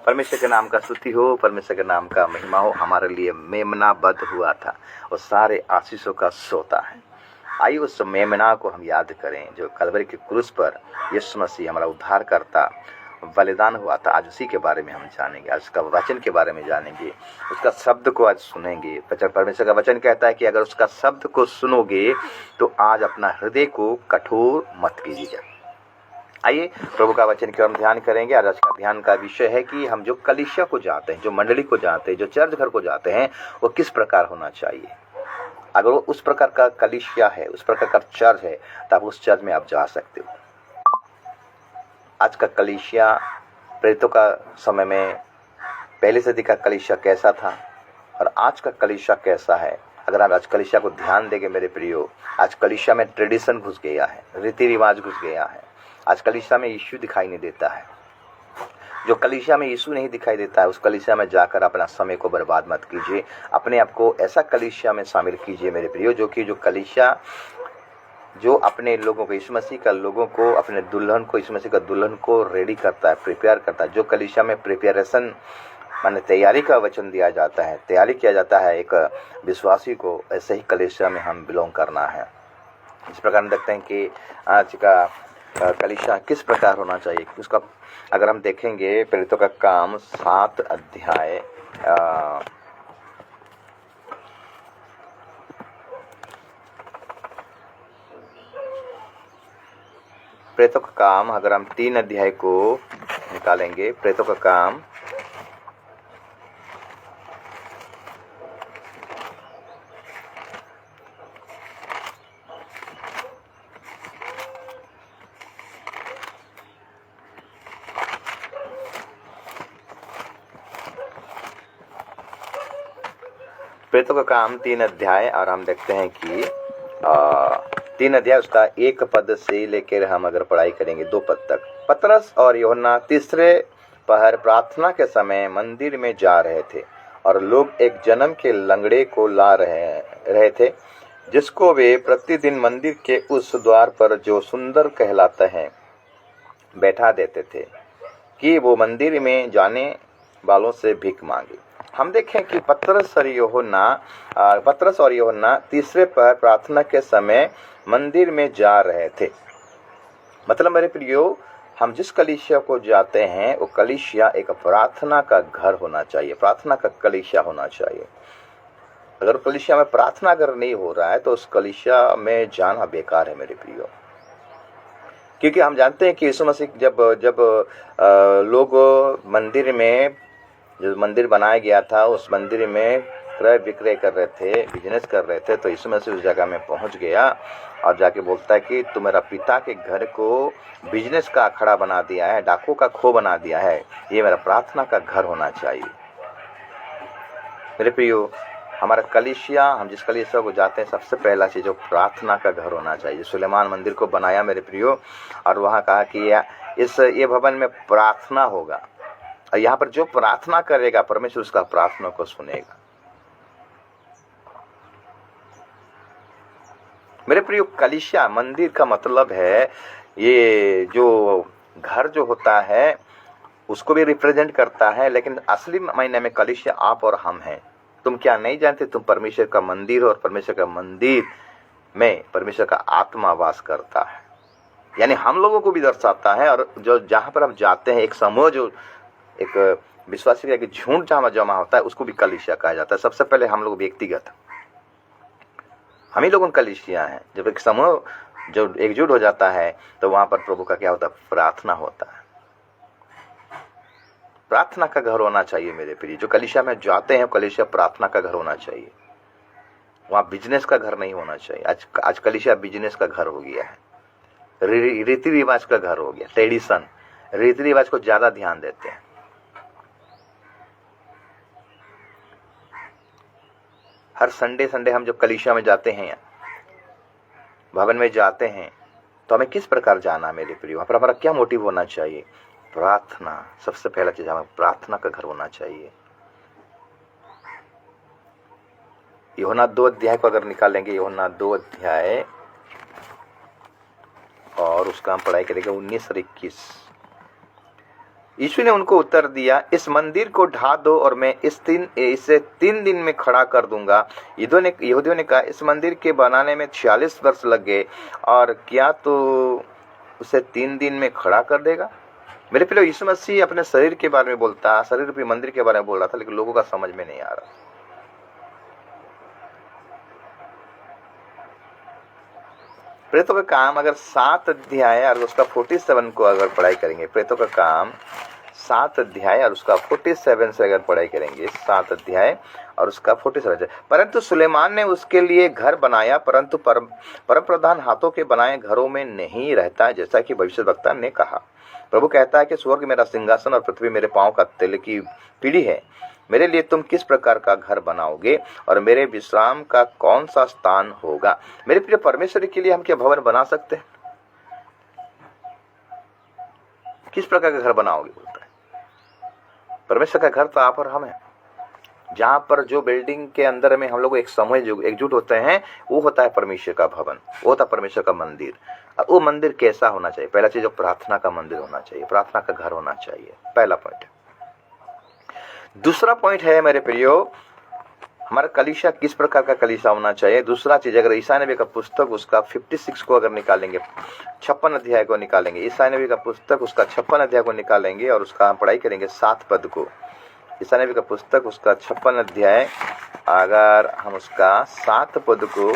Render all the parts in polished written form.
परमेश्वर के नाम का स्तुति हो, परमेश्वर के नाम का महिमा हो। हमारे लिए मेमना बध हुआ था और सारे आशीषों का सोता है। आइए उस मेमना को हम याद करें जो कलवरी के क्रूस पर यीशु मसीह हमारा उद्धार करता बलिदान हुआ था। आज उसी के बारे में हम जानेंगे, आज उसका वचन के बारे में जानेंगे, उसका शब्द को आज सुनेंगे। परमेश्वर का वचन कहता है कि अगर उसका शब्द को सुनोगे तो आज अपना हृदय को कठोर मत कीजिएगा। आइए प्रभु का वचन की ओर ध्यान करेंगे। आज का ध्यान का विषय है कि हम जो कलीसिया को जाते हैं, जो मंडली को जाते हैं, जो चर्च घर को जाते हैं, वो किस प्रकार होना चाहिए। अगर वो उस प्रकार का कलीसिया है, उस प्रकार का चर्च है, तब उस चर्च में आप जा सकते हो। आज का कलीसिया प्रेरितों का समय में पहले से दिखा कलीसिया कैसा था और आज का कलीसिया कैसा है। अगर आप आज कलीसिया को ध्यान देंगे मेरे प्रियो, आज कलीसिया में ट्रेडिशन घुस गया है, रीति रिवाज घुस गया है। आज कलीसिया में यीशु दिखाई नहीं देता है। जो कलीसिया में यीशु नहीं दिखाई देता है, उस कलीसिया में जाकर अपना समय को बर्बाद मत कीजिए। अपने आप को ऐसा कलीसिया में शामिल कीजिए मेरे प्रियो, जो कलीसिया जो अपने लोगों को, यीशु मसीह का लोगों को, अपने दुल्हन को, यीशु मसीह का दुल्हन को रेडी करता है, प्रिपेयर करता है। जो कलीसिया में प्रिपेरेशन माने तैयारी का वचन दिया जाता है, तैयारी किया जाता है एक विश्वासी को, ऐसे ही कलीसिया में हम बिलोंग करना है। इस प्रकार देखते हैं कि आज का कलीसिया किस प्रकार होना चाहिए। उसका अगर हम देखेंगे प्रेरितों का काम 7 अध्याय प्रेरितों का काम, अगर हम 3 अध्याय को निकालेंगे, प्रेरितों का काम प्रेरितों का काम 3 अध्याय, और हम देखते हैं कि 3 अध्याय उसका 1 पद से लेकर हम अगर पढ़ाई करेंगे 2 पद तक। पतरस और यूहन्ना तीसरे पहर प्रार्थना के समय मंदिर में जा रहे थे और लोग एक जन्म के लंगड़े को ला रहे थे, जिसको वे प्रतिदिन मंदिर के उस द्वार पर जो सुंदर कहलाता है बैठा देते थे कि वो मंदिर में जाने वालों से भीख मांगे। हम देखें कि पतरस और यूहन्ना तीसरे पहर प्रार्थना के समय मंदिर में जा रहे थे। मतलब मेरे प्रियो, हम जिस कलीसिया को जाते हैं वो कलीसिया एक प्रार्थना का घर होना चाहिए, प्रार्थना का कलीसिया होना चाहिए। अगर कलीसिया में प्रार्थना अगर नहीं हो रहा है तो उस कलीसिया में जाना बेकार है मेरे प्रियो। क्योंकि हम जानते हैं कि यीशु मसीह जब लोग मंदिर में, जो मंदिर बनाया गया था, उस मंदिर में क्रय विक्रय कर रहे थे, बिजनेस कर रहे थे, तो यीशु मसीह उस जगह में पहुंच गया और जाके बोलता है कि तू मेरा पिता के घर को बिजनेस का अखाड़ा बना दिया है, डाकों का खो बना दिया है, ये मेरा प्रार्थना का घर होना चाहिए। मेरे प्रियो, हमारा कलीसिया, हम जिस कलीसिया को जाते हैं, सबसे पहला चीज़ जो प्रार्थना का घर होना चाहिए। सुलेमान मंदिर को बनाया मेरे प्रियो, और वहाँ कहा कि ये भवन में प्रार्थना होगा, और यहाँ पर जो प्रार्थना करेगा परमेश्वर उसका प्रार्थना को सुनेगा। मेरे प्रियो, कलीसिया मंदिर का मतलब है, ये जो घर जो होता है उसको भी रिप्रेजेंट करता है, लेकिन असली मायने में कलीसिया आप और हम हैं। तुम क्या नहीं जानते, तुम परमेश्वर का मंदिर हो, और परमेश्वर का मंदिर में परमेश्वर का आत्मा वास करता है, यानी हम लोगों को भी दर्शाता है। और जो जहाँ पर हम जाते हैं, एक समूह, जो एक विश्वासी का झुंड जहाँ जमा होता है, उसको भी कलीसिया कहा जाता है। सबसे पहले हम लोग व्यक्तिगत, हम ही लोगों कलीसिया हैं। जब एक समूह जो एकजुट हो जाता है तो वहाँ पर प्रभु का क्या होता है, प्रार्थना होता है। प्रार्थना का घर होना चाहिए मेरे प्रिय। जो कलीसिया में जाते हैं, कलीसिया प्रार्थना का घर होना चाहिए, वहाँ बिजनेस का घर नहीं होना चाहिए। आज कलीसिया बिजनेस का घर हो गया है, रीति रिवाज का घर हो गया, ट्रेडिशन, रीति रिवाज को ज्यादा ध्यान देते हैं। हर संडे हम जब कलीसिया में जाते हैं, भवन में जाते हैं, तो हमें किस प्रकार जाना है मेरे प्रिय, वहाँ पर हमारा क्या मोटिव होना चाहिए, प्रार्थना। सबसे पहला चीज हमें प्रार्थना का घर होना चाहिए। यूहन्ना 2 अध्याय को अगर निकालेंगे, यूहन्ना 2 अध्याय और उसका हम पढ़ाई करेंगे 19 और 21। यीशु ने उनको उत्तर दिया, इस मंदिर को ढा दो और मैं इसे 3 दिन में खड़ा कर दूंगा। यहूदियों ने कहा, इस मंदिर के बनाने में 46 वर्ष लग गए और क्या तो उसे 3 दिन में खड़ा कर देगा? मेरे प्रिय, यीशु मसीह अपने शरीर के बारे में बोलता, शरीर रूपी मंदिर के बारे में बोल रहा था, लेकिन लोगों का समझ में नहीं आ रहा। प्रेतों का काम अगर 7 अध्याय और उसका 47 को अगर पढ़ाई करेंगे, प्रेतों का काम 7 अध्याय और उसका 47 से अगर पढ़ाई करेंगे, 7 अध्याय और उसका 47, परंतु सुलेमान ने उसके लिए घर बनाया, परंतु परम प्रधान हाथों के बनाए घरों में नहीं रहता, जैसा कि भविष्यवक्ता ने कहा। प्रभु कहता है कि स्वर्ग मेरा सिंहासन और पृथ्वी मेरे पांव का तेल की पीढ़ी है। मेरे लिए तुम किस प्रकार का घर बनाओगे और मेरे विश्राम का कौन सा स्थान होगा? मेरे प्रिय, परमेश्वर के लिए हम क्या भवन बना सकते हैं? किस प्रकार का घर बनाओगे बोलता है। परमेश्वर का घर तो आप और हम है, जहां पर जो बिल्डिंग के अंदर में हम लोग एक समूह एकजुट होते हैं, वो होता है परमेश्वर का भवन, वो होता है परमेश्वर का मंदिर। अब वो मंदिर कैसा होना चाहिए? पहला चीज, जो प्रार्थना का मंदिर होना चाहिए, प्रार्थना का घर होना चाहिए, पहला पॉइंट। दूसरा पॉइंट है मेरे प्रियो, हमारा कलीसिया किस प्रकार का कलीसिया होना चाहिए। दूसरा चीज, अगर ईसाई नबी का पुस्तक उसका 56 को अगर निकालेंगे, 56 अध्याय को निकालेंगे, ईसाई नबी का पुस्तक उसका 56 अध्याय को निकालेंगे और उसका हम पढ़ाई करेंगे 7 पद को। ईसाई नबी का पुस्तक उसका 56 अध्याय, अगर हम उसका 7 पद को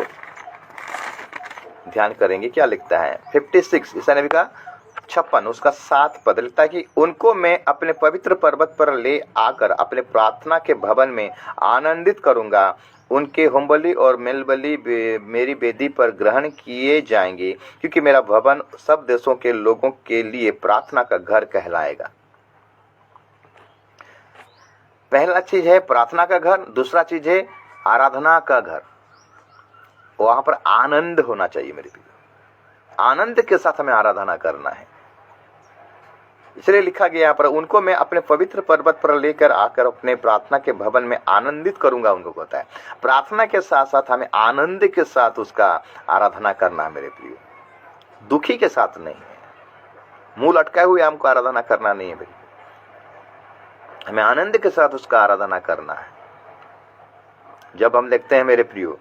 ध्यान करेंगे, क्या लिखता है? 56 ईसाई नबी का 56 उसका 7 पद लिखता है कि उनको मैं अपने पवित्र पर्वत पर ले आकर अपने प्रार्थना के भवन में आनंदित करूंगा। उनके होमबलि और मेलबलि मेरी वेदी पर ग्रहण किए जाएंगे, क्योंकि मेरा भवन सब देशों के लोगों के लिए प्रार्थना का घर कहलाएगा। पहला चीज है प्रार्थना का घर, दूसरा चीज है आराधना का घर। वहां पर आनंद होना चाहिए मेरे प्रिय, आनंद के साथ हमें आराधना करना है। इसलिए लिखा गया यहाँ पर, उनको मैं अपने पवित्र पर्वत पर लेकर आकर अपने प्रार्थना के भवन में आनंदित करूंगा। उनको कहता है प्रार्थना के साथ साथ हमें आनंद के साथ उसका आराधना करना है मेरे प्रिय, दुखी के साथ नहीं है, मुंह लटकाए हुए हमको आराधना करना नहीं है मेरे, हमें आनंद के साथ उसका आराधना करना है। जब हम देखते हैं मेरे प्रियो,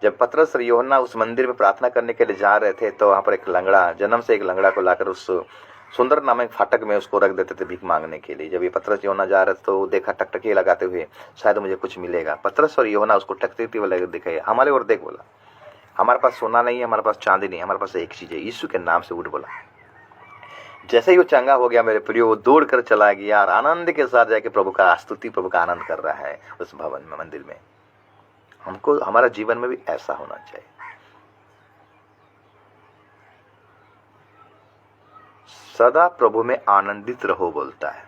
जब पतरस और यूहन्ना उस मंदिर में प्रार्थना करने के लिए जा रहे थे, तो वहां पर एक लंगड़ा, जन्म से एक लंगड़ा को लाकर उस सुंदर नामक फाटक में उसको रख देते थे भीख मांगने के लिए। जब ये पतरस यूहन्ना जा रहे थे तो देखा टकटकी लगाते हुए, शायद मुझे कुछ मिलेगा। पतरस और यूहन्ना उसको टकटकी वाले दिखाई, हमारे और देख, बोला हमारे पास सोना नहीं है, हमारे पास चांदी नहीं है, हमारे पास एक चीज है, यीशु के नाम से उठ। बोला जैसे ही वो चंगा हो गया मेरे प्रियो, वो दौड़ कर चला गया और आनंद के साथ जाके प्रभु का स्तुति, प्रभु का आनंद कर रहा है उस भवन में, मंदिर में। हमको हमारा जीवन में भी ऐसा होना चाहिए। सदा प्रभु में आनंदित रहो बोलता है।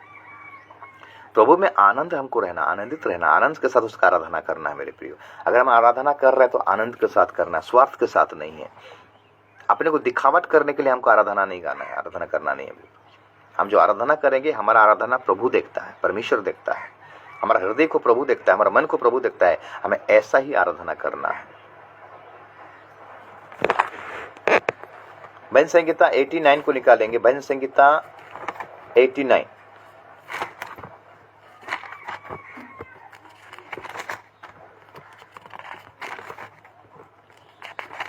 प्रभु में आनंद हमको रहना, आनंदित रहना, आनंद के साथ उसका आराधना करना है मेरे प्रियो। अगर हम आराधना कर रहे हैं तो आनंद के साथ करना है, स्वार्थ के साथ नहीं है। अपने को दिखावट करने के लिए हमको आराधना नहीं गाना है, आराधना करना नहीं है। हम जो आराधना करेंगे, हमारा आराधना प्रभु देखता है, परमेश्वर देखता है, हमारा हृदय को प्रभु देखता है, हमारा मन को प्रभु देखता है। हमें ऐसा ही आराधना करना है। भजन संहिता 89 को निकालेंगे, भजन संहिता 89,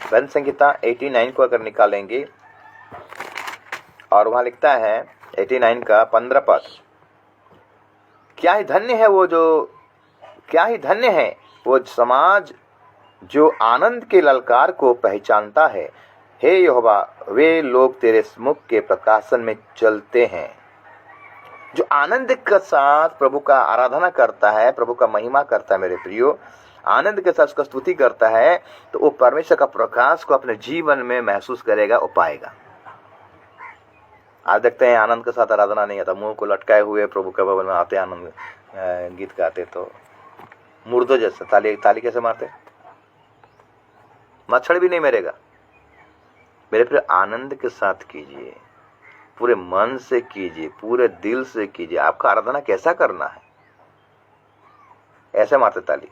भजन संहिता 89 को अगर निकालेंगे और वहां लिखता है 89 का 15 पद, क्या ही धन्य है वो क्या ही धन्य है वो समाज जो आनंद के ललकार को पहचानता है। हे यहोवा, वे लोग तेरे मुख के प्रकाशन में चलते हैं। जो आनंद के साथ प्रभु का आराधना करता है, प्रभु का महिमा करता है मेरे प्रियो, आनंद के साथ उसका स्तुति करता है, तो वो परमेश्वर का प्रकाश को अपने जीवन में महसूस करेगा, वो पाएगा। आज देखते हैं आनंद के साथ आराधना नहीं आता, मुंह को लटकाए हुए प्रभु के भवन में आते, आनंद गीत गाते तो मुर्दों जैसे ताली कैसे मारते, मच्छर भी नहीं मरेगा। मेरे प्रिय, आनंद के साथ कीजिए, पूरे मन से कीजिए, पूरे दिल से कीजिए। आपका आराधना कैसा करना है? ऐसे मारते ताली,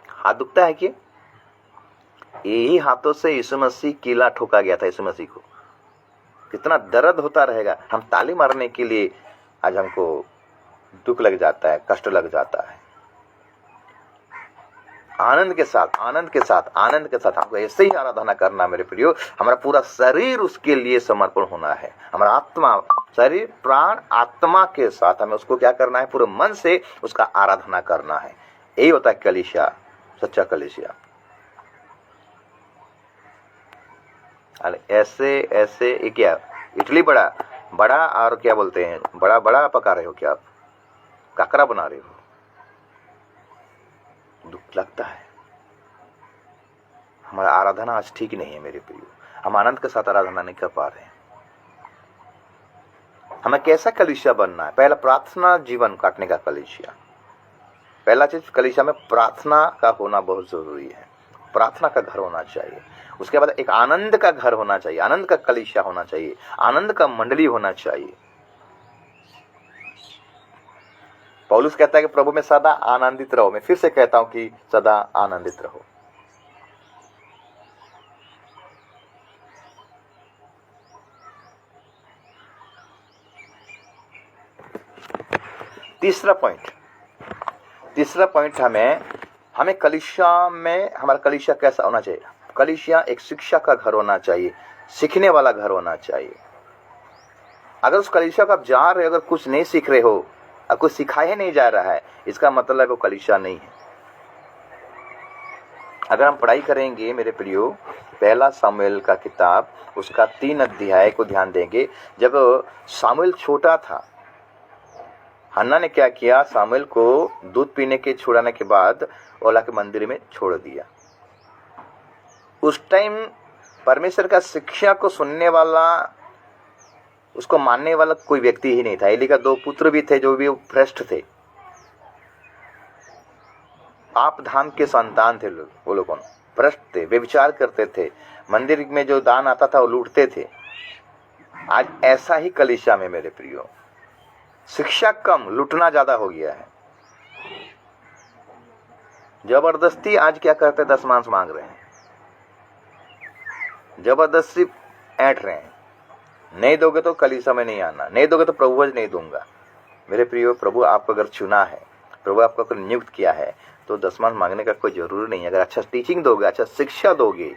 हाथ दुखता है कि यही हाथों से यीशु मसीह कीला ठोका गया था। यीशु मसीह को कितना दर्द होता रहेगा। हम ताली मारने के लिए आज हमको दुख लग जाता है, कष्ट लग जाता है। आनंद के साथ हमको ऐसे ही आराधना करना मेरे प्रियो। हमारा पूरा शरीर उसके लिए समर्पण होना है। हमारा आत्मा, शरीर, प्राण, आत्मा के साथ हमें उसको क्या करना है, पूरे मन से उसका आराधना करना है। यही होता है कलीसिया, सच्चा कलीसिया। ऐसे ये क्या इडली बड़ा और क्या बोलते हैं, बड़ा पका रहे हो क्या आप, काकरा बना रहे हो? दुख लगता है। हमारा आराधना आज ठीक नहीं है मेरे प्रियो। हम आनंद के साथ आराधना नहीं कर पा रहे हैं। हमें कैसा कलीसिया बनना है? पहला प्रार्थना जीवन काटने का कलीसिया। पहला चीज कलीसिया में प्रार्थना का होना बहुत जरूरी है। प्रार्थना का घर होना चाहिए। उसके बाद एक आनंद का घर होना चाहिए, आनंद का कलीसिया होना चाहिए, आनंद का मंडली होना चाहिए। पौलुस कहता है कि प्रभु में सदा आनंदित रहो। मैं फिर से कहता हूं कि सदा आनंदित रहो। तीसरा पॉइंट हमें कलीसिया में, हमारा कलीसिया कैसा होना चाहिए? कलीसिया एक शिक्षा का घर होना चाहिए, सीखने वाला घर होना चाहिए। अगर उस कलीसिया को आप जा रहे हो, अगर कुछ नहीं सीख रहे हो और कुछ सिखाया नहीं जा रहा है, इसका मतलब वो कलीसिया नहीं है। अगर हम पढ़ाई करेंगे मेरे प्रियो, पहला सामुएल का किताब उसका 3 अध्याय को ध्यान देंगे। जब सामुएल छोटा था, हन्ना ने क्या किया, सामुएल को दूध पीने के छुड़ाने के बाद ओला के मंदिर में छोड़ दिया। उस टाइम परमेश्वर का शिक्षा को सुनने वाला, उसको मानने वाला कोई व्यक्ति ही नहीं था। एली का 2 पुत्र भी थे जो भी भ्रष्ट थे, पाप धाम के संतान थे। वो लोग भ्रष्ट थे, व्यभिचार करते थे, मंदिर में जो दान आता था वो लूटते थे। आज ऐसा ही कलीसिया में मेरे प्रियो, शिक्षा कम, लूटना ज्यादा हो गया है। जबरदस्ती आज क्या करते हैं, दशमांश मांग रहे हैं, जबरदस्ती ऐंठ रहे हैं। नहीं दोगे तो कलीसिया में नहीं आना, नहीं दोगे तो प्रभुवच नहीं दूंगा। मेरे प्रियो, प्रभु आपको अगर चुना है, प्रभु आपको अगर नियुक्त किया है, तो दशमांश मांगने का कोई जरूरी नहीं है। अगर अच्छा टीचिंग दोगे, अच्छा शिक्षा दोगे,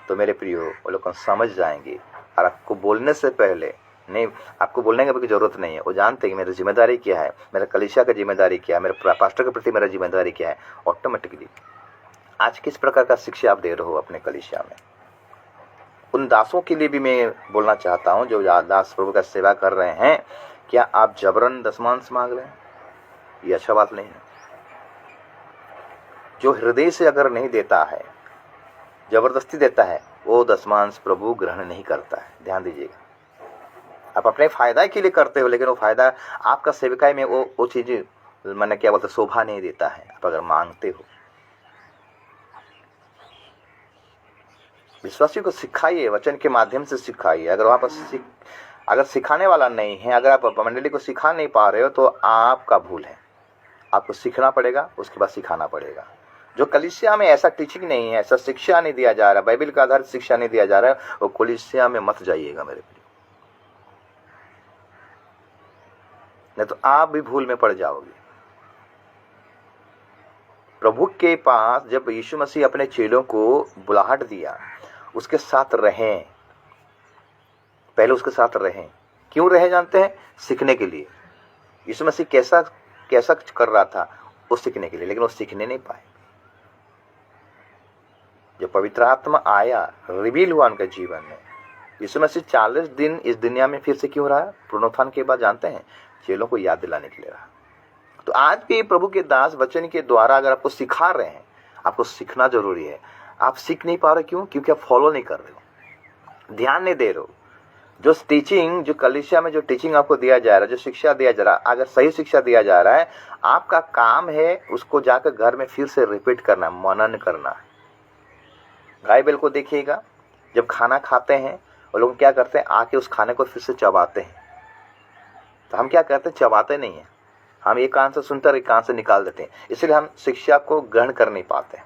तो मेरे प्रियो वो लोग समझ जाएंगे। और आपको बोलने से पहले नहीं, आपको बोलने की जरूरत नहीं है। वो जानते हैं कि मेरी जिम्मेदारी क्या है, मेरा कलीसिया का जिम्मेदारी क्या है, मेरे पास्टर के प्रति मेरा जिम्मेदारी क्या है। ऑटोमेटिकली आज किस प्रकार का शिक्षा आप दे रहे हो अपने कलीसिया में। उन दासों के लिए भी मैं बोलना चाहता हूं जो दास प्रभु का सेवा कर रहे हैं, क्या आप जबरन दशमांश मांग रहे हैं? ये अच्छा बात नहीं है। जो हृदय से अगर नहीं देता है, जबरदस्ती देता है, वो दशमांश प्रभु ग्रहण नहीं करता है। ध्यान दीजिएगा। आप अपने फायदा के लिए करते हो, लेकिन वो फायदा आपका सेविकाई में वो चीज मैंने क्या बोलते शोभा नहीं देता है। आप अगर मांगते हो, विश्वासी को सिखाइए, वचन के माध्यम से सिखाइए। अगर वहां पर अगर सिखाने वाला नहीं है, अगर आप मंडली को सिखा नहीं पा रहे हो, तो आपका भूल है। आपको सीखना पड़ेगा, उसके बाद सिखाना पड़ेगा। जो कलीसिया में ऐसा टीचिंग नहीं है, ऐसा शिक्षा नहीं दिया जा रहा, बाइबल का आधारित शिक्षा नहीं दिया जा रहा है, वो कलीसिया में मत जाइएगा मेरे प्रिय, नहीं तो आप भी भूल में पड़ जाओगे। प्रभु के पास जब यीशु मसीह अपने चेलों को बुलाहट दिया, उसके साथ रहें, पहले उसके साथ रहें। क्यों रहे जानते हैं? सीखने के लिए। यीशु मसीह कैसा कर रहा था, वो सीखने के लिए, लेकिन वो सीखने नहीं पाए। जब पवित्र आत्मा आया, रिवील हुआ उनके जीवन में, यीशु मसीह 40 दिन इस दुनिया में फिर से क्यों रहा? पुनरुत्थान के बाद जानते हैं, चेलों को याद दिलाने के लिए रहा। तो आज भी प्रभु के दास वचन के द्वारा अगर आपको सिखा रहे हैं, आपको सीखना जरूरी है। आप सीख नहीं पा रहे, क्यों? क्योंकि आप फॉलो नहीं कर रहे हो, ध्यान नहीं दे रहे हो। जो टीचिंग, जो कलीसिया में जो टीचिंग आपको दिया जा रहा है, जो शिक्षा दिया जा रहा है, अगर सही शिक्षा दिया जा रहा है, आपका काम है उसको जाकर घर में फिर से रिपीट करना, मनन करना है। गाय बैल को देखिएगा, जब खाना खाते हैं वो लोग क्या करते हैं, आके उस खाने को फिर से चबाते हैं। तो हम क्या करते हैं? चबाते नहीं है, हम एक कान से सुनते और एक कान से निकाल देते हैं। इसलिए हम शिक्षा को ग्रहण कर नहीं पाते हैं।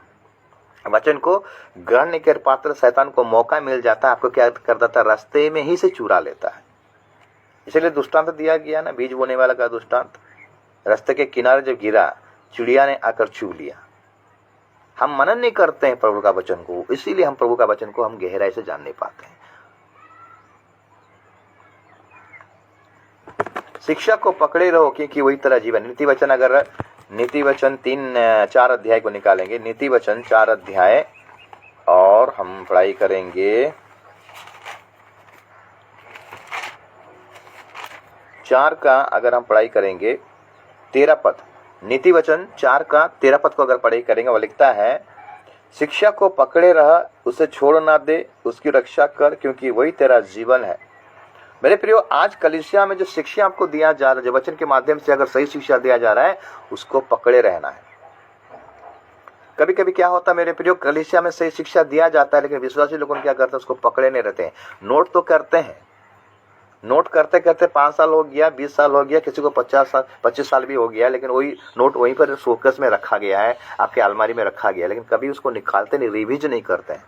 वचन को ग्रहण नहीं कर पाते, शैतान को मौका मिल जाता है, आपको क्या कर देता है, रास्ते में ही से चुरा लेता है। इसलिए दृष्टांत दिया गया ना, बीज बोने वाला का दृष्टांत। रास्ते के किनारे जब गिरा, चिड़िया ने आकर चुग लिया। हम मनन नहीं करते हैं प्रभु का वचन को, इसीलिए हम प्रभु का वचन को हम गहराई से जान नहीं पाते हैं। शिक्षा को पकड़े रहो क्योंकि वही तेरा जीवन। नीति वचन, अगर नीति वचन 3-4 अध्याय को निकालेंगे, नीति वचन 4 अध्याय, और हम पढ़ाई करेंगे 4 का, अगर हम पढ़ाई करेंगे 13 पद, नीति वचन 4 का 13 पद को अगर पढ़ाई करेंगे, वो लिखता है, शिक्षा को पकड़े रह, उसे छोड़ ना दे, उसकी रक्षा कर क्योंकि वही तेरा जीवन है। मेरे प्रियो, आज कलीसिया में जो शिक्षा आपको दिया जा रहा है, जो वचन के माध्यम से अगर सही शिक्षा दिया जा रहा है, उसको पकड़े रहना है। कभी कभी क्या होता है मेरे प्रियो, कलीसिया में सही शिक्षा दिया जाता है, लेकिन विश्वासी लोगों क्या करते हैं, उसको पकड़े नहीं रहते हैं। नोट तो करते हैं, नोट करते करते 5 साल हो गया, 20 साल हो गया, किसी को 25 साल भी हो गया, लेकिन वही नोट वहीं पर फोकस में रखा गया है, आपके अलमारी में रखा गया, लेकिन कभी उसको निकालते नहीं, रिवीज नहीं करते हैं।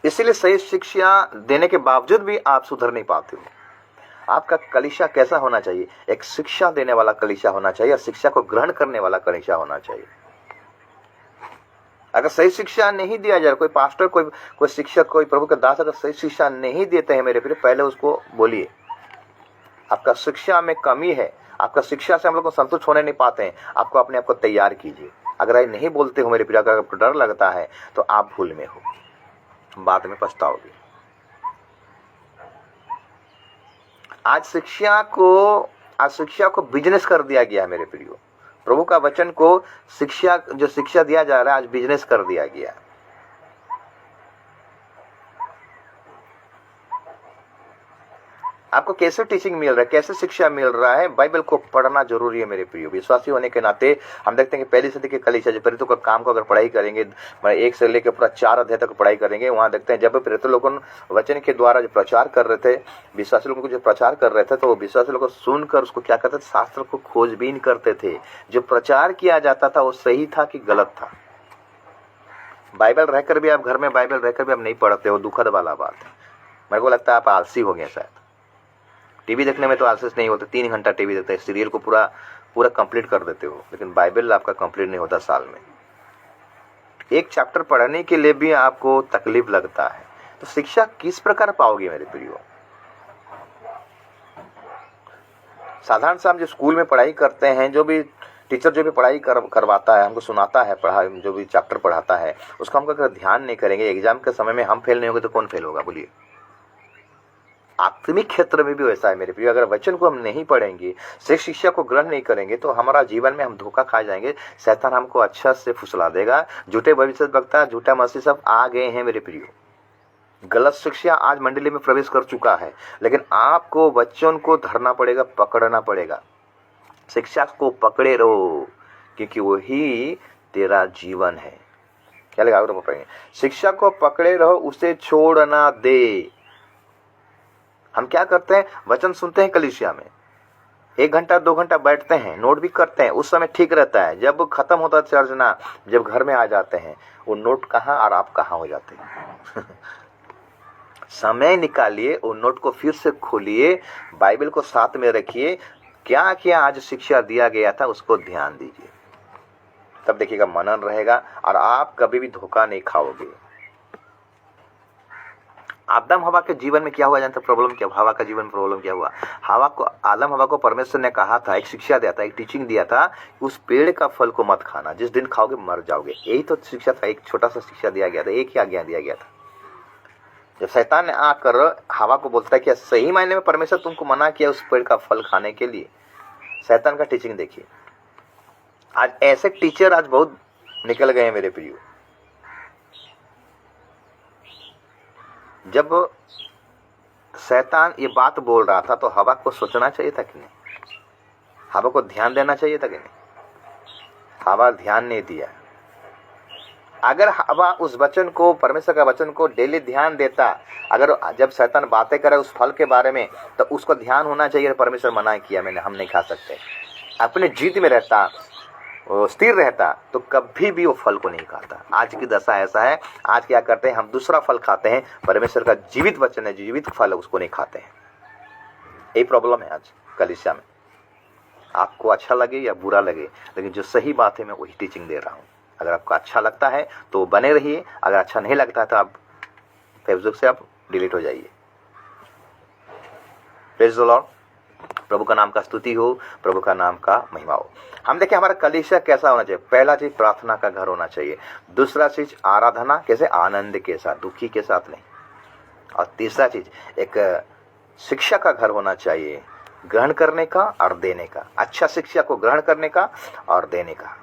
इसीलिए सही शिक्षा देने के बावजूद भी आप सुधर नहीं पाते हो। आपका कलीसिया कैसा होना चाहिए? एक शिक्षा देने वाला कलीसिया होना चाहिए, और शिक्षा को ग्रहण करने वाला कलीसिया होना चाहिए। अगर सही शिक्षा नहीं दिया जाए, कोई पास्टर, कोई शिक्षक, कोई प्रभु के दास अगर सही शिक्षा नहीं देते हैं मेरे प्रिय, पहले उसको बोलिए आपका शिक्षा में कमी है, आपका शिक्षा से हम लोग को संतुष्ट होने नहीं पाते हैं, आपको अपने आप को तैयार कीजिए। अगर ये नहीं बोलते हो मेरे प्रिय, अगर आपको डर लगता है, तो आप भूल में हो, बाद में पछताओगे। आज शिक्षा को बिजनेस कर दिया गया है मेरे प्रियो। प्रभु का वचन को जो शिक्षा दिया जा रहा है, आज बिजनेस कर दिया गया है। आपको कैसे टीचिंग मिल रहा है, कैसे शिक्षा मिल रहा है? बाइबल को पढ़ना जरूरी है मेरे प्रियो। विश्वासी होने के नाते हम देखते हैं कि पहली सदी के कलीसिया जो प्रेरितों का काम को अगर पढ़ाई करेंगे, 1 से लेकर पूरा 4 अध्याय तक पढ़ाई करेंगे, वहां देखते हैं जब प्रेरित लोगों वचन के द्वारा जो प्रचार कर रहे थे, विश्वासी लोगों को जो प्रचार कर रहे थे, तो वो विश्वासी लोग सुनकर उसको क्या करते थे, शास्त्र को खोजबीन करते थे। जो प्रचार किया जाता था वो सही था कि गलत था। बाइबल रहकर भी आप घर में बाइबल रहकर भी आप नहीं पढ़ते हो, दुखद वाला बात है। मेरे को लगता है आप आलसी हो गए शायद। टीवी देखने में तो आलसी नहीं होते, 3 घंटा टीवी देखते हैं, सीरियल को पूरा कंप्लीट कर देते हो, लेकिन बाइबल आपका कंप्लीट नहीं होता साल में। एक चैप्टर पढ़ने के लिए भी आपको तकलीफ लगता है, तो शिक्षा किस प्रकार पाओगे मेरे प्रियो? साधारण सा हम जो स्कूल में पढ़ाई करते हैं, जो भी टीचर जो भी पढ़ाई करवाता है, हमको सुनाता है, जो भी चैप्टर पढ़ाता है, उसका हमको अगर ध्यान नहीं करेंगे, एग्जाम के समय में हम फेल नहीं होंगे तो कौन फेल होगा बोलिए? आत्मिक क्षेत्र में भी वैसा है मेरे प्रिय। अगर वचन को हम नहीं पढ़ेंगे, सही शिक्षा को ग्रहण नहीं करेंगे, तो हमारा जीवन में हम धोखा खा जाएंगे। शैतान हमको अच्छा से फुसला देगा। झूठे भविष्यवक्ता, झूठा मसीह सब आ गए हैं मेरे प्रियो। गलत शिक्षा आज मंडली में प्रवेश कर चुका है, लेकिन आपको वचन को धरना पड़ेगा, पकड़ना पड़ेगा। शिक्षा को पकड़े रहो क्योंकि वही तेरा जीवन है। क्या लगा पढ़ेंगे? शिक्षा को पकड़े रहो, उसे छोड़ ना दे। हम क्या करते हैं, वचन सुनते हैं कलीसिया में, 1 घंटा 2 घंटा बैठते हैं, नोट भी करते हैं, उस समय ठीक रहता है। जब खत्म होता है चर्च ना, जब घर में आ जाते हैं, वो नोट कहाँ और आप कहाँ हो जाते हैं। समय निकालिए, वो नोट को फिर से खोलिए, बाइबल को साथ में रखिए, क्या क्या आज शिक्षा दिया गया था उसको ध्यान दीजिए, तब देखिएगा मनन रहेगा और आप कभी भी धोखा नहीं खाओगे। आदम हवा के जीवन में क्या हुआ जानते? प्रॉब्लम क्या? हवा का जीवन प्रॉब्लम क्या हुआ? आदम हवा को परमेश्वर ने कहा था, एक शिक्षा दिया था, एक टीचिंग दिया था, उस पेड़ का फल को मत खाना, जिस दिन खाओगे मर जाओगे। यही तो शिक्षा था, एक छोटा सा शिक्षा दिया गया था, एक ही आज्ञा दिया गया था। जब शैतान ने आकर हवा को बोलता है कि सही मायने में परमेश्वर तुमको मना किया उस पेड़ का फल खाने के लिए, शैतान का टीचिंग देखिए। आज ऐसे टीचर आज बहुत निकल गए हैं मेरे प्रियो। जब शैतान ये बात बोल रहा था तो हवा को सोचना चाहिए था कि नहीं? हवा को ध्यान देना चाहिए था कि नहीं? हवा ध्यान नहीं दिया। अगर हवा उस वचन को, परमेश्वर का वचन को डेली ध्यान देता, अगर जब शैतान बातें करे उस फल के बारे में, तो उसको ध्यान होना चाहिए, परमेश्वर मना किया मैंने, हम नहीं खा सकते। अपने जिद में रहता, वो स्थिर रहता तो कभी भी वो फल को नहीं खाता। आज की दशा ऐसा है, आज क्या करते हैं हम, दूसरा फल खाते हैं, परमेश्वर का जीवित वचन है, जीवित फल है, उसको नहीं खाते हैं। यही प्रॉब्लम है आज कलीसिया में। आपको अच्छा लगे या बुरा लगे, लेकिन जो सही बात है मैं वही टीचिंग दे रहा हूँ। अगर आपको अच्छा लगता है तो बने रहिए, अगर अच्छा नहीं लगता है तो आप फेसबुक से आप डिलीट हो जाइए। Praise the Lord. प्रभु का नाम का स्तुति हो, प्रभु का नाम का महिमा हो। हम देखें हमारा कलीसिया कैसा होना चाहिए। पहला चीज प्रार्थना का घर होना चाहिए। दूसरा चीज आराधना, कैसे, आनंद के साथ, दुखी के साथ नहीं। और तीसरा चीज एक शिक्षा का घर होना चाहिए, ग्रहण करने का और देने का, अच्छा शिक्षा को ग्रहण करने का और देने का।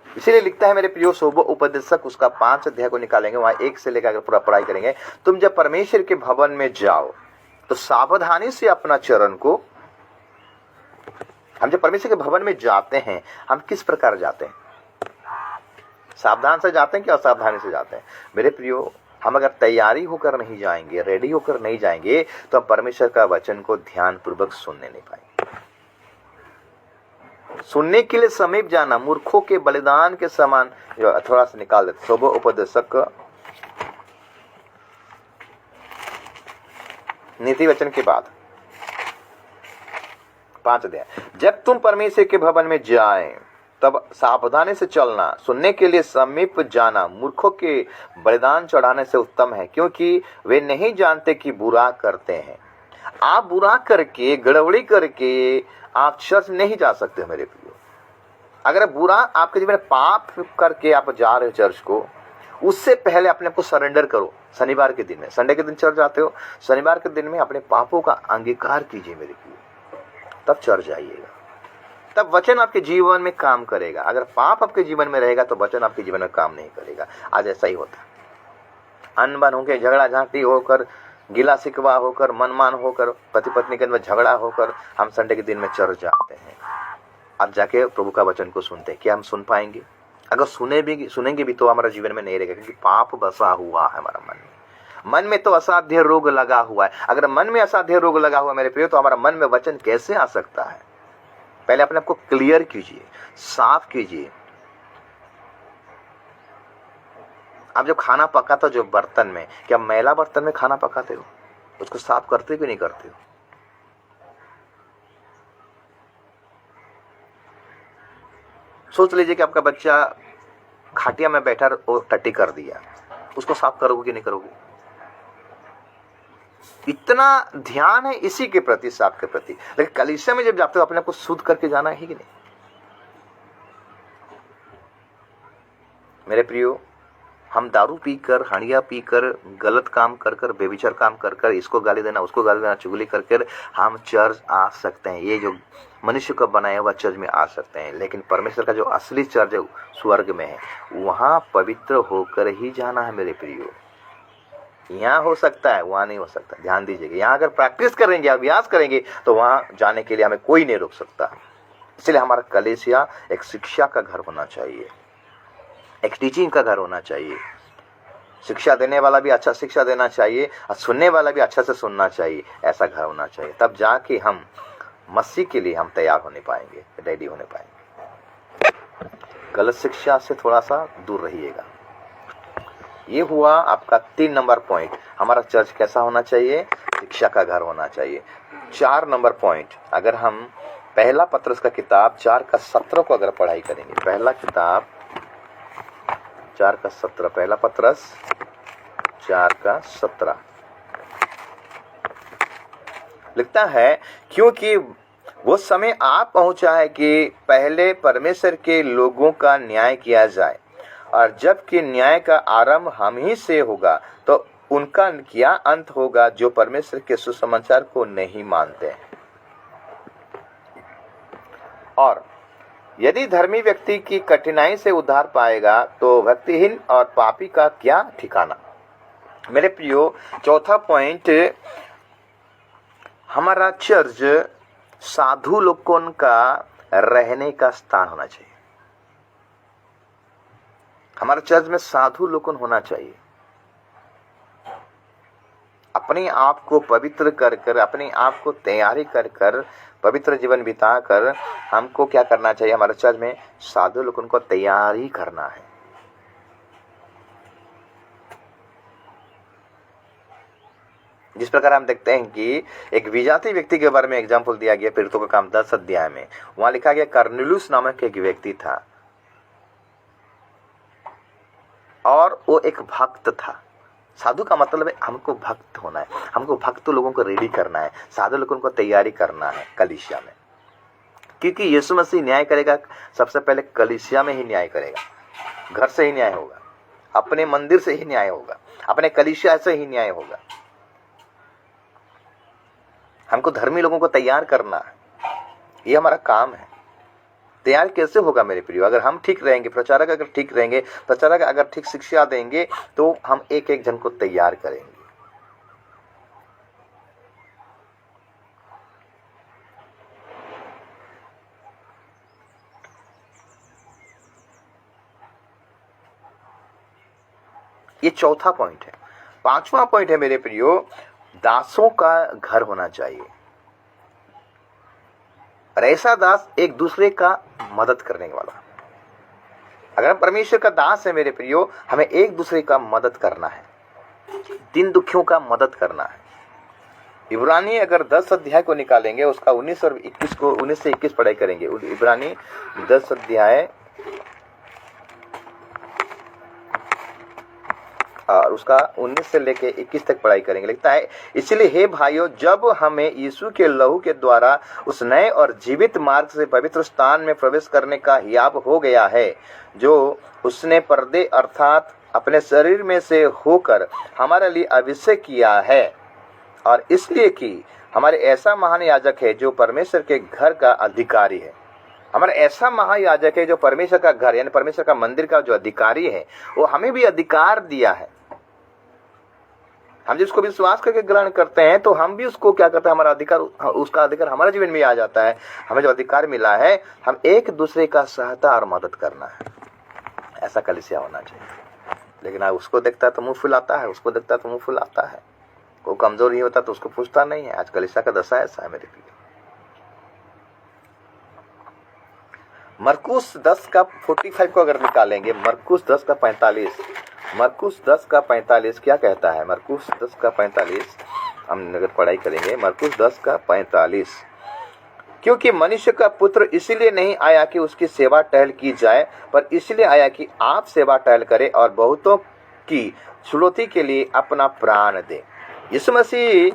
इसीलिए लिखता है मेरे प्रियो सोबो उपदेशक, उसका 5 अध्याय को निकालेंगे, वहां 1 से लेकर पूरा पढ़ाई करेंगे। तुम जब परमेश्वर के भवन में जाओ तो सावधानी से अपना चरण को, हम जब परमेश्वर के भवन में जाते हैं हम किस प्रकार जाते हैं, सावधान से जाते हैं कि असावधानी से जाते हैं। मेरे प्रियो, हम अगर तैयारी होकर नहीं जाएंगे, रेडी होकर नहीं जाएंगे तो हम परमेश्वर का वचन को ध्यान पूर्वक सुनने नहीं पाएंगे। सुनने के लिए समीप जाना मूर्खों के बलिदान के समान, जो थोड़ा सा निकाल देते। सोबो उपदेशक नीति वचन के बाद 5 अध्याय। जब तुम परमेश्वर के भवन में जाए तब सावधानी से चलना, सुनने के लिए समीप जाना मूर्खों के बलिदान चढ़ाने से उत्तम है, क्योंकि वे नहीं जानते कि बुरा करते हैं। आप बुरा करके, गड़बड़ी करके आप चर्च नहीं जा सकते मेरे प्रियो। अगर बुरा आपके जीवन में पाप करके आप जा रहे हो चर्च को, उससे पहले अपने आप को सरेंडर करो। शनिवार के दिन में, संडे के दिन चर्च जाते हो, शनिवार के दिन में अपने पापों का अंगीकार कीजिए मेरे प्रियो, तब चर्च जाइएगा, तब वचन आपके जीवन में काम करेगा। अगर पाप आपके जीवन में रहेगा तो वचन आपके जीवन में काम नहीं करेगा। आज ऐसा ही होता है। अनबन होकर, झगड़ा झांटी होकर, गिला शिकवा होकर, मनमान होकर, पति पत्नी के अंदर झगड़ा होकर हम संडे के दिन में चर्च जाते हैं। अब जाके प्रभु का वचन को सुनते हैं। क्या हम सुन पाएंगे? अगर सुनेंगे भी तो हमारा जीवन में नहीं रहेगा, क्योंकि पाप बसा हुआ है हमारा मन में। मन में तो असाध्य रोग लगा हुआ है। अगर मन में असाध्य रोग लगा हुआ है मेरे प्रिय, तो हमारा मन में वचन कैसे आ सकता है? पहले अपने आप को क्लियर कीजिए, साफ कीजिए। आप जब खाना पकाते हो जो बर्तन में, क्या मैला बर्तन में खाना पकाते हो? उसको साफ करते हो कि नहीं करते हो? सोच लीजिए कि आपका बच्चा खाटिया में बैठा और टट्टी कर दिया, उसको साफ करोगे कि नहीं करोगे? इतना ध्यान है इसी के प्रति, साफ के प्रति। लेकिन कलीसिया में जब जाते हो अपने आप को शुद्ध करके जाना है कि नहीं? मेरे प्रियो, हम दारू पीकर, हंडिया पीकर, गलत काम कर कर, बेविचार काम कर कर, इसको गाली देना, उसको गाली देना, चुगली कर कर हम चर्च आ सकते हैं। ये जो मनुष्य का बनाया हुआ चर्च में आ सकते हैं, लेकिन परमेश्वर का जो असली चर्च है स्वर्ग में है, वहाँ पवित्र होकर ही जाना है मेरे प्रियो। यहाँ हो सकता है, वहाँ नहीं हो सकता। ध्यान दीजिएगा, यहाँ अगर प्रैक्टिस करेंगे, अभ्यास करेंगे तो वहाँ जाने के लिए हमें कोई नहीं रोक सकता। इसलिए हमारा कलीसिया एक शिक्षा का घर होना चाहिए, एक टीचिंग का घर होना चाहिए। शिक्षा देने वाला भी अच्छा शिक्षा देना चाहिए और सुनने वाला भी अच्छा से सुनना चाहिए। ऐसा घर होना चाहिए, तब जाके हम मसीह के लिए हम तैयार होने पाएंगे, रेडी होने पाएंगे। गलत शिक्षा से थोड़ा सा दूर रहिएगा। ये हुआ आपका 3 नंबर पॉइंट। हमारा चर्च कैसा होना चाहिए? शिक्षा का घर होना चाहिए। 4 नंबर पॉइंट, अगर हम पहला पत्रस का किताब 4 का 17 को अगर पढ़ाई करेंगे, पहला किताब 4 का 17, पहला पत्रस 4 का 17 लिखता है, क्योंकि वो समय आ पहुंचा है कि पहले परमेश्वर के लोगों का न्याय किया जाए, और जबकि न्याय का आरंभ हम ही से होगा तो उनका क्या अंत होगा जो परमेश्वर के सुसमाचार को नहीं मानते हैं। और यदि धर्मी व्यक्ति की कठिनाई से उद्धार पाएगा तो भक्तिहीन और पापी का क्या ठिकाना। मेरे प्रियो, चौथा पॉइंट, हमारा चर्च साधु लोगों का रहने का स्थान होना चाहिए। हमारे चर्च में साधु लोगों होना चाहिए। अपने आप को पवित्र कर कर, अपने आप को तैयारी कर कर, पवित्र जीवन बिता कर हमको क्या करना चाहिए? हमारे चर्च में साधु लोग उनको तैयारी करना है। जिस प्रकार हम देखते हैं कि एक विजाती व्यक्ति के बारे में एग्जाम्पल दिया गया प्रेरितों का काम 10 अध्याय में। वहां लिखा गया कर्नेलियुस नामक एक व्यक्ति था और वो एक भक्त था। साधु का मतलब है हमको भक्त होना है, हमको भक्त लोगों को रेडी करना है, साधु लोगों को तैयारी करना है कलीसिया में। क्योंकि यीशु मसीह न्याय करेगा सबसे पहले कलीसिया में ही न्याय करेगा। घर से ही न्याय होगा, अपने मंदिर से ही न्याय होगा, अपने कलीसिया से ही न्याय होगा। हमको धर्मी लोगों को तैयार करना है, ये हमारा काम है। तैयार कैसे होगा मेरे प्रियो? अगर हम ठीक रहेंगे, प्रचारक अगर ठीक रहेंगे, प्रचारक अगर ठीक शिक्षा देंगे तो हम एक एक जन को तैयार करेंगे। ये चौथा पॉइंट है। पांचवा पॉइंट है मेरे प्रियो, दासों का घर होना चाहिए। और ऐसा दास एक दूसरे का मदद करने वाला। अगर हम परमेश्वर का दास है मेरे प्रियो, हमें एक दूसरे का मदद करना है, दिन दुखियों का मदद करना है। इब्रानी अगर 10 अध्याय को निकालेंगे, उसका 19 और 21 को 19 से 21 पढ़ाई करेंगे। इब्रानी 10 अध्याय और उसका 19 से लेके 21 तक पढ़ाई करेंगे। लिखता है, इसलिए हे भाइयों, जब हमें यीशु के लहू के द्वारा उस नए और जीवित मार्ग से पवित्र स्थान में प्रवेश करने का हियाब हो गया है, जो उसने पर्दे अर्थात अपने शरीर में से होकर हमारे लिए अभिषेक किया है, और इसलिए कि हमारे ऐसा महान याजक है जो परमेश्वर के घर का अधिकारी है। हमारा ऐसा महायाजक है जो परमेश्वर का घर यानी परमेश्वर का मंदिर का जो अधिकारी है, वो हमें भी अधिकार दिया है। हम जिसको विश्वास करके ग्रहण करते हैं तो हम भी उसको क्या करते हैं, हमारा अधिकार, उसका अधिकार हमारे जीवन में आ जाता है। हमें जो अधिकार मिला है, हम एक दूसरे का सहायता और मदद करना है। ऐसा कलीसिया होना चाहिए। लेकिन आज उसको देखता है तो मुंह फुलाता है, उसको देखता है तो मुंह फुलाता है। कोई कमजोर नहीं होता तो उसको पूछता नहीं है। आज कलीसिया का दशा ऐसा है मेरे प्रिय। मरकुस 10 का 45 को अगर निकालेंगे, मरकुस 10 का 45, मरकुस 10 का 45 क्या कहता है? मरकुस 10 का 45 हम अगर पढ़ाई करेंगे, मरकुस 10 का 45, क्योंकि मनुष्य का पुत्र इसलिए नहीं आया कि उसकी सेवा टहल की जाए, पर इसलिए आया कि आप सेवा टहल करें और बहुतों की छुड़ौती के लिए अपना प्राण दे। यीशु मसीह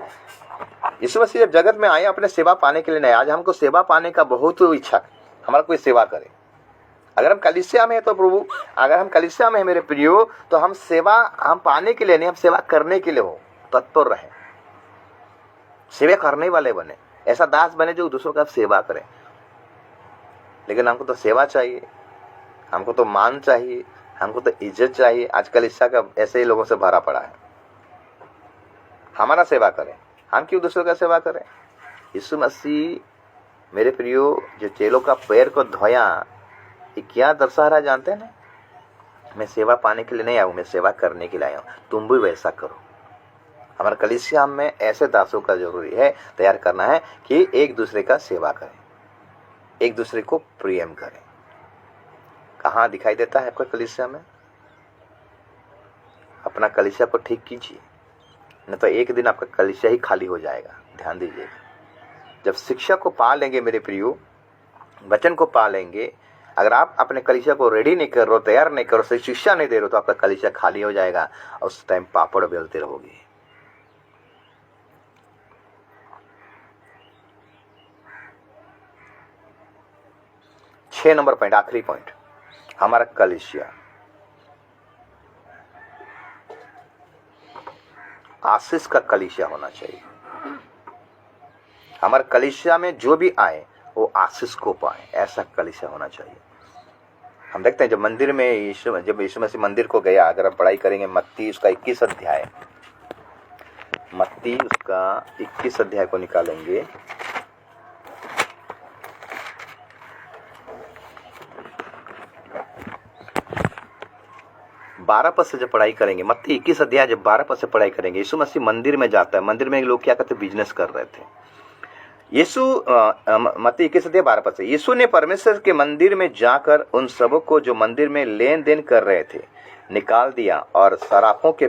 जब जगत में आए अपने सेवा पाने के लिए नहीं। आज हमको सेवा पाने का बहुत इच्छा, हमारा कोई सेवा करे। अगर हम कलीसिया में है तो प्रभु, अगर हम कलीसिया में है मेरे प्रियो, तो हम सेवा हम पाने के लिए नहीं, हम सेवा करने के लिए हो तत्पर रहे, सेवा करने वाले बने, ऐसा दास बने जो दूसरों का सेवा करे। लेकिन हमको तो सेवा चाहिए, हमको तो मान चाहिए, हमको तो इज्जत चाहिए। आज कलीसिया का ऐसे ही लोगों से भरा पड़ा है। हमारा सेवा करें, हम क्यों दूसरों का सेवा करें? यीशु मसीह मेरे प्रियो जो चेलों का पैर को धोया, ये क्या दर्शा रहा जानते हैं ना? मैं सेवा पाने के लिए नहीं आया हूं, मैं सेवा करने के लिए आया हूं। तुम भी वैसा करो। हमारे कलीसिया में ऐसे दासों का जरूरी है तैयार करना है कि एक दूसरे का सेवा करें, एक दूसरे को प्रेम करें। कहाँ दिखाई देता है आपका कलीसिया में? अपना कलीसिया को ठीक कीजिए, नहीं तो एक दिन आपका कलीसिया ही खाली हो जाएगा। ध्यान दीजिएगा। जब शिक्षा को पा लेंगे मेरे प्रियो, वचन को पा लेंगे, अगर आप अपने कलीसिया को रेडी नहीं कर रहे, तैयार नहीं करो, शिक्षा नहीं दे रहे, तो आपका कलीसिया खाली हो जाएगा और उस टाइम पापड़ बेलते रहोगे। छह नंबर पॉइंट, आखिरी पॉइंट, हमारा कलीसिया आशीष का कलीसिया होना चाहिए। हमारे कलीसिया में जो भी आए वो आशीष को पाए, ऐसा कलीसिया होना चाहिए। हम देखते हैं जब मंदिर में जब यीशु मसीह मंदिर को गया, अगर हम पढ़ाई करेंगे मत्ती उसका 21 अध्याय, मत्ती उसका 21 अध्याय को निकालेंगे, 12 पद से जब पढ़ाई करेंगे, मत्ती 21 अध्याय जब 12 पद से पढ़ाई करेंगे, यीशु मसीह मंदिर में जाता है। मंदिर में लोग क्या करते, बिजनेस कर रहे थे। यीशु मत्ती 21 अध्याय 12 पद से, यीशु ने परमेश्वर के मंदिर में जाकर उन सबों को जो मंदिर में लेन देन कर रहे थे निकाल दिया और सराफों के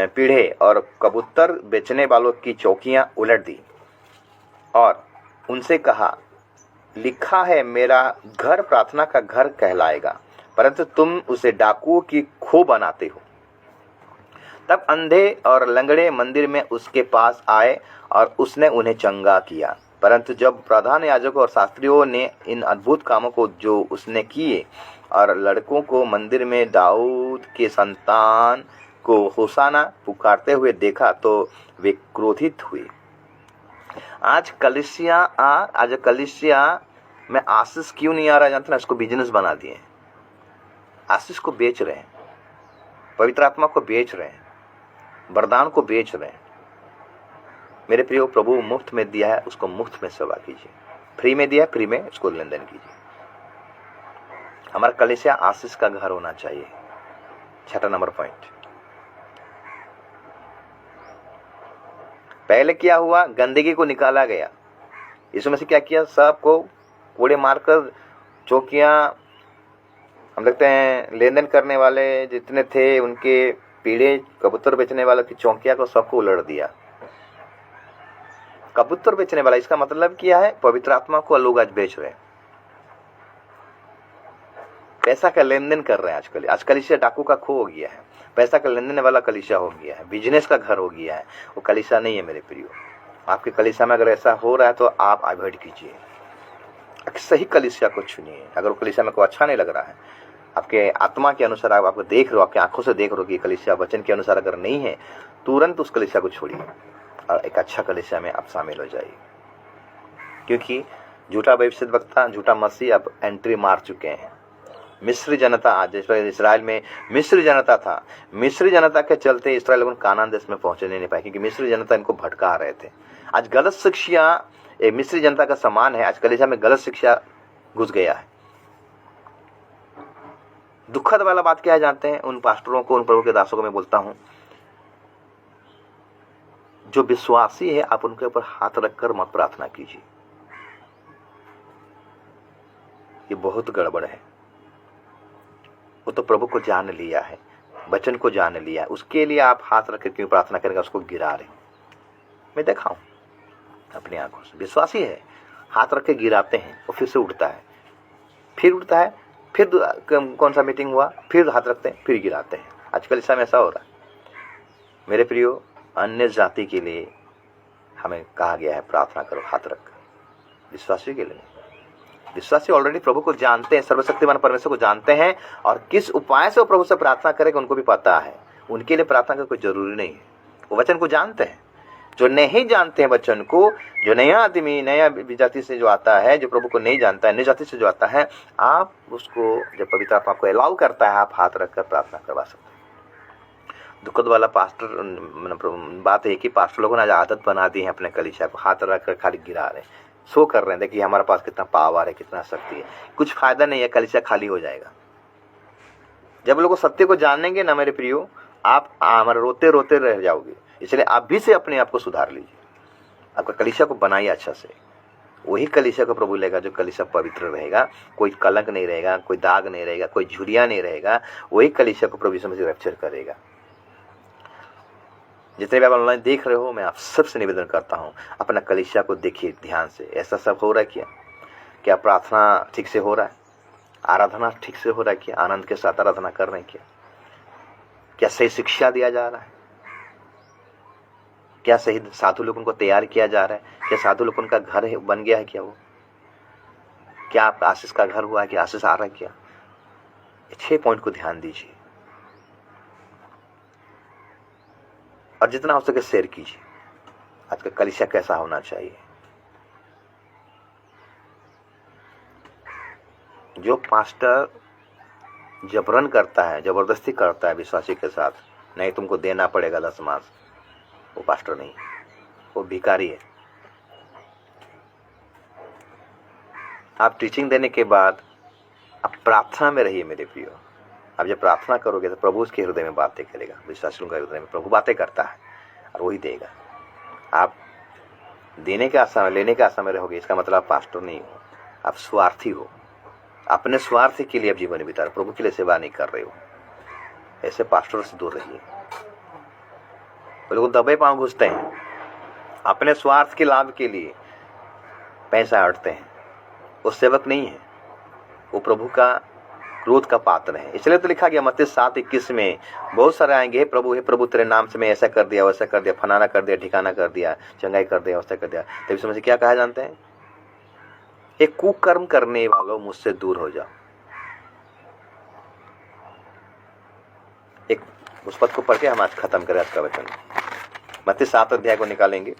पीढ़े और कबूतर बेचने वालों की चौकियां उलट दी और उनसे कहा, लिखा है मेरा घर प्रार्थना का घर कहलाएगा, परंतु तुम उसे डाकुओं की खो बनाते हो। तब अंधे और लंगड़े मंदिर में उसके पास आए और उसने उन्हें चंगा किया। परंतु जब प्रधान याजकों और शास्त्रियों ने इन अद्भुत कामों को जो उसने किए और लड़कों को मंदिर में दाऊद के संतान को होसाना पुकारते हुए देखा तो वे क्रोधित हुए। आज कलीसिया में आशीष क्यों नहीं आ रहा जानते ना? इसको बिजनेस बना दिए। आशीष को बेच रहे हैं, पवित्र आत्मा को बेच रहे हैं, वरदान को बेच रहे हैं। मेरे प्रियो, प्रभु मुफ्त में दिया है, उसको मुफ्त में सेवा कीजिए। फ्री में दिया है, फ्री में उसको लेन देन कीजिए। हमारा कलीसिया आशीष का घर होना चाहिए। 6 नंबर पॉइंट, पहले क्या हुआ, गंदगी को निकाला गया। यीशु मसीह क्या किया, सबको कोड़े मारकर चौकियां, हम देखते हैं लेन देन करने वाले जितने थे उनके पीढ़े, कबूतर बेचने वालों की चौकियां को सबको उलट दिया। कबूतर बेचने वाला, इसका मतलब क्या है, पवित्र आत्मा को लोग आज बेच रहे हैं, पैसा का लेन देन कर रहे हैं। आज कलीसिया डाकू का खो हो गया है, पैसा का लेन देन वाला कलीसिया हो गया है, बिजनेस का घर हो गया है। वो कलीसिया नहीं है मेरे प्रियो। आपके कलीसिया में अगर ऐसा हो रहा है तो आप अवॉइड कीजिए, सही कलीसिया को चुनिए। अगर वो कलीसिया में कोई अच्छा नहीं लग रहा है, आपके आत्मा के अनुसार आप आपको देख रहे हो, आपकी आंखों से देख रहे हो कि कलीसिया वचन के अनुसार अगर नहीं है, तुरंत उस कलीसिया को छोड़िए और एक अच्छा कलीसिया में आप शामिल हो जाइए। क्योंकि झूठा भविष्यद्वक्ता, झूठा मसीह अब एंट्री मार चुके हैं। मिस्री जनता, आज इसराइल में मिस्री जनता था, मिस्री जनता के चलते इसराइल लोगों कानान देश में पहुंचने नहीं पाए, क्योंकि मिस्री जनता इनको भटका रहे थे। आज गलत शिक्षा मिस्री जनता का समान है। आज कलीसिया में गलत शिक्षा घुस गया है। दुखद वाला बात क्या है जानते हैं? उन पास्टरों को, उन प्रभु के दासों को मैं बोलता हूं, जो विश्वासी है आप उनके ऊपर हाथ रखकर मत प्रार्थना कीजिए, ये बहुत गड़बड़ है। वो तो प्रभु को जान लिया है, वचन को जान लिया है, उसके लिए आप हाथ रखकर क्यों प्रार्थना करेंगे? उसको गिरा रहे। मैं देखा हूं अपनी आंखों से, विश्वासी है, हाथ रख के गिराते हैं, वो फिर से उठता है, फिर उठता है, फिर कौन सा मीटिंग हुआ, फिर हाथ रखते हैं, फिर गिराते हैं। आजकल इस समय ऐसा हो रहा है। मेरे प्रियो, अन्य जाति के लिए हमें कहा गया है प्रार्थना करो हाथ रख, विश्वासी के लिए। विश्वासी ऑलरेडी प्रभु को जानते हैं, सर्वशक्तिमान परमेश्वर को जानते हैं, और किस उपाय से वो प्रभु से प्रार्थना करेगा उनको भी पता है। उनके लिए प्रार्थना का कोई जरूरी नहीं है, वो वचन को जानते हैं। जो नहीं जानते हैं वचन को, जो नया आदमी, नया जाति से जो आता है, जो प्रभु को नहीं जानता है, नई जाति से जो आता है, आप उसको, जब पवित्र आत्मा आपको अलाउ करता है, आप हाथ रखकर प्रार्थना करवा सकते हैं। दुखद वाला बात है कि पास्टर लोगों ने आज आदत बना दी है अपने कलीसिया को हाथ रखकर खाली गिरा रहे, शो कर रहे हैं, देखिए हमारे पास कितना पावर है, कितना शक्ति है। कुछ फायदा नहीं है, कलीसिया खाली हो जाएगा। जब लोग सत्य को जानेंगे ना मेरे प्रियो, आप हमारे रोते रोते रह जाओगे। इसलिए आप भी से अपने आप को सुधार लीजिए, आपका कलीसिया को बनाइए अच्छा से। वही कलीसिया को प्रभु लेगा जो कलीसिया पवित्र रहेगा, कोई कलंक नहीं रहेगा, कोई दाग नहीं रहेगा, कोई झुरिया नहीं रहेगा। वही कलीसिया को प्रभु यीशु मसीह रैप्चर करेगा। जितने भी आप ऑनलाइन देख रहे हो, मैं आप सबसे निवेदन करता हूँ, अपना कलीसिया को देखिए ध्यान से। ऐसा सब हो रहा है क्या प्रार्थना ठीक से हो रहा है? आराधना ठीक से हो रहा है क्या? आनंद के साथ आराधना कर रहे हैं क्या सही शिक्षा दिया जा रहा है? क्या सही साधु लोगों को तैयार किया जा रहा है? क्या साधु लोगों का घर बन गया है क्या? वो क्या आपका आशीष का घर हुआ है? क्या आशीष आ रहा है क्या? 6 पॉइंट को ध्यान दीजिए और जितना हो सके शेयर कीजिए। आज का कलीसिया कैसा होना चाहिए? जो पास्टर जबरन करता है, जबरदस्ती करता है विश्वासी के साथ, नहीं तुमको देना पड़ेगा 10 मास, वो पास्टर नहीं, वो भिखारी है। आप टीचिंग देने के बाद आप प्रार्थना में रहिए मेरे प्रियो। आप जब प्रार्थना करोगे तो प्रभु उसके हृदय में बातें करेगा। विश्वासियों के हृदय में प्रभु बातें करता है और वही देगा। आप देने के आशा में, लेने के आशा में रहोगे, इसका मतलब आप पास्टर नहीं हो, आप स्वार्थी हो। अपने स्वार्थ के लिए आप जीवन बिता रहे, प्रभु के लिए सेवा नहीं कर रहे हो। ऐसे पास्टर से दूर रहिए। वो लोग दबे पांव घुसते हैं, अपने स्वार्थ के लाभ के लिए पैसा हटते हैं। वो सेवक नहीं है, वो प्रभु का क्रोध का पात्र है। इसलिए तो लिखा गया मत्ती 7:21 में, बहुत सारे आएंगे, हे प्रभु तेरे नाम से मैं ऐसा कर दिया, वैसा कर दिया, फलाना कर दिया, ठिकाना कर दिया, चंगाई कर दिया, वैसा कर दिया। तभी समझ क्या कहा जानते हैं? एक कुकर्म करने वालों, मुझसे दूर हो जाओ। एक उस पद को पढ़ के हम आज खत्म करें आज का वचन। मत्ती 7 अध्याय को निकालेंगे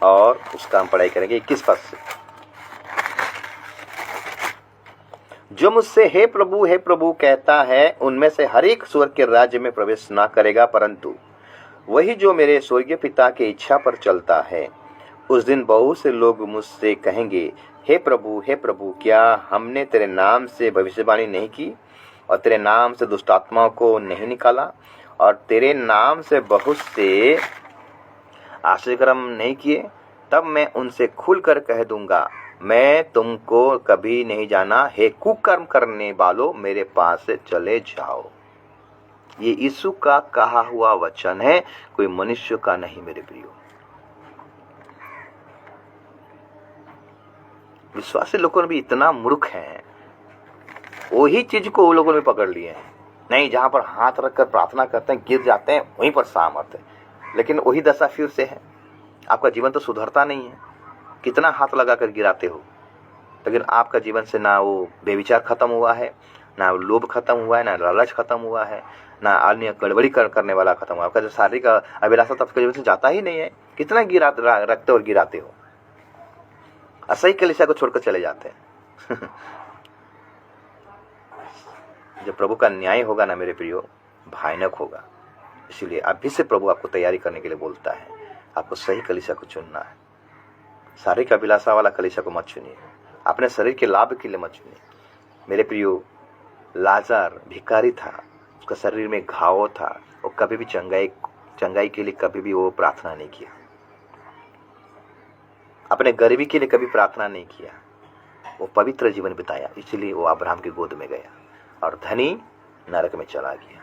और उसका हम पढ़ाई करेंगे 21 पद से। जो मुझसे हे प्रभु कहता है, उनमें से हर एक स्वर्ग के राज्य में प्रवेश ना करेगा, परंतु वही जो मेरे स्वर्गीय पिता की इच्छा पर चलता है। उस दिन बहुत से लोग मुझसे कहेंगे, हे प्रभु क्या हमने तेरे नाम से भविष्यवाणी नहीं की, और तेरे नाम से दुष्ट आत्माओं को नहीं निकाला, और तेरे नाम से बहुत से आश्चर्यकर्म नहीं किए? तब मैं उनसे खुलकर कह दूंगा, मैं तुमको कभी नहीं जाना, हे कुकर्म करने वालों, मेरे पास से चले जाओ। ये यीशु का कहा हुआ वचन है, कोई मनुष्य का नहीं मेरे प्रियो। विश्वासी लोगों ने भी इतना मूर्ख हैं, वही चीज को वो लोगों ने पकड़ लिए हैं। नहीं, जहां पर हाथ रखकर प्रार्थना करते हैं, गिर जाते हैं, वहीं पर सामर्थ है। लेकिन वही दशा फिर से है। आपका जीवन तो सुधरता नहीं है, कितना हाथ लगाकर गिराते हो, लेकिन आपका जीवन से ना वो बेविचार खत्म हुआ है, ना लोभ खत्म हुआ है, ना लालच खत्म हुआ है, ना अन्य गड़बड़ी करने वाला खत्म हुआ। आपका जो शारीरिक अभिलाषा तो आपके जीवन से जाता ही नहीं है। कितना रखते और गिराते हो, असही कलीसिया को छोड़कर चले जाते हैं। जब प्रभु का न्याय होगा ना मेरे प्रियो, भयानक होगा। इसीलिए अभी से प्रभु आपको तैयारी करने के लिए बोलता है, आपको सही कलीसिया को चुनना है। शारीरिक अभिलाषा वाला कलीसिया को मत चुनिए, अपने शरीर के लाभ के लिए मत चुनिए। मेरे प्रियो, लाजर भिखारी था, उसका शरीर में घाव था, वो कभी भी चंगाई के लिए कभी भी वो प्रार्थना नहीं किया, अपने गरीबी के लिए कभी प्रार्थना नहीं किया। वो पवित्र जीवन बिताया, इसलिए वो अब्राहम की गोद में गया, और धनी नरक में चला गया।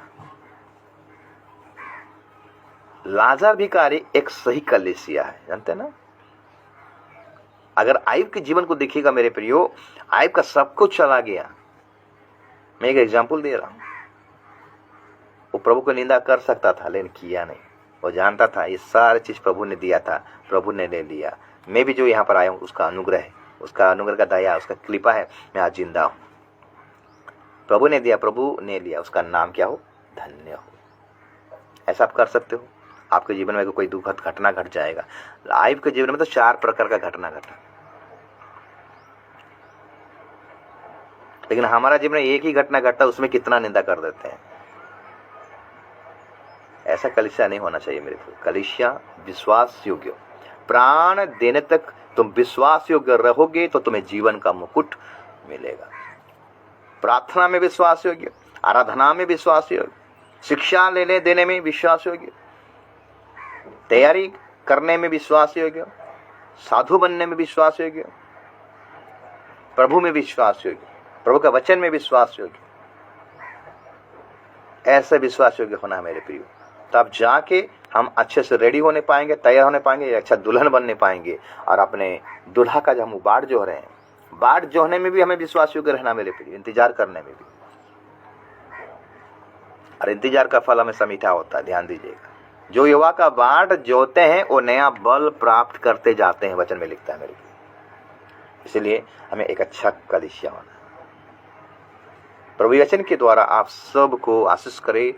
लाजर भिखारी एक सही कलीसिया है, जानते ना। अगर आयुब के जीवन को देखिएगा मेरे प्रियो, आयुब का सब कुछ चला गया। मैं एक एग्जांपल दे रहा हूं। वो प्रभु को निंदा कर सकता था, लेकिन किया नहीं। वो जानता था ये सारी चीज प्रभु ने दिया था, प्रभु ने ले लिया। मैं भी जो यहाँ पर आया हूँ उसका अनुग्रह है, उसका अनुग्रह का दया, उसका कृपा है, मैं आज जिंदा हूँ। प्रभु ने दिया, प्रभु ने लिया, उसका नाम क्या हो? धन्य हो। ऐसा आप कर सकते हो। आपके जीवन में कोई दुखद घटना घट जाएगा। आयुब के जीवन में तो 4 प्रकार का घटना घटा, लेकिन हमारा जीवन में एक ही घटना घटता, उसमें कितना निंदा कर देते हैं। ऐसा कलीसिया नहीं होना चाहिए मेरे को। कलीसिया विश्वास योग्य, प्राण देने तक तुम विश्वास योग्य रहोगे तो तुम्हें जीवन का मुकुट मिलेगा। प्रार्थना में विश्वास योग्य, आराधना में विश्वास योग्य, शिक्षा लेने देने में विश्वास योग्य, तैयारी करने में विश्वास योग्य, साधु बनने में विश्वास योग्य, प्रभु में विश्वास योग्य, प्रभु का वचन में विश्वास योग्य। ऐसे विश्वास योग्य होना है मेरे प्रियो। तब जाके हम अच्छे से रेडी होने पाएंगे, तैयार होने पाएंगे, अच्छा दुल्हन बनने पाएंगे, और अपने दुल्हा का जो हम बाढ़ जो रहे हैं, बाढ़ जोहने में भी हमें विश्वास योग्य रहना मेरे प्रियो, इंतजार करने में भी। और इंतजार का फल हमें मीठा होता है, ध्यान दीजिएगा। जो युवा का बाढ़ जोते हैं वो नया बल प्राप्त करते जाते हैं, वचन में लिखता है मेरे प्रियो। इसलिए हमें एक अच्छा कलीसिया होना है। प्रभु वचन के द्वारा आप सबको आशीष करे।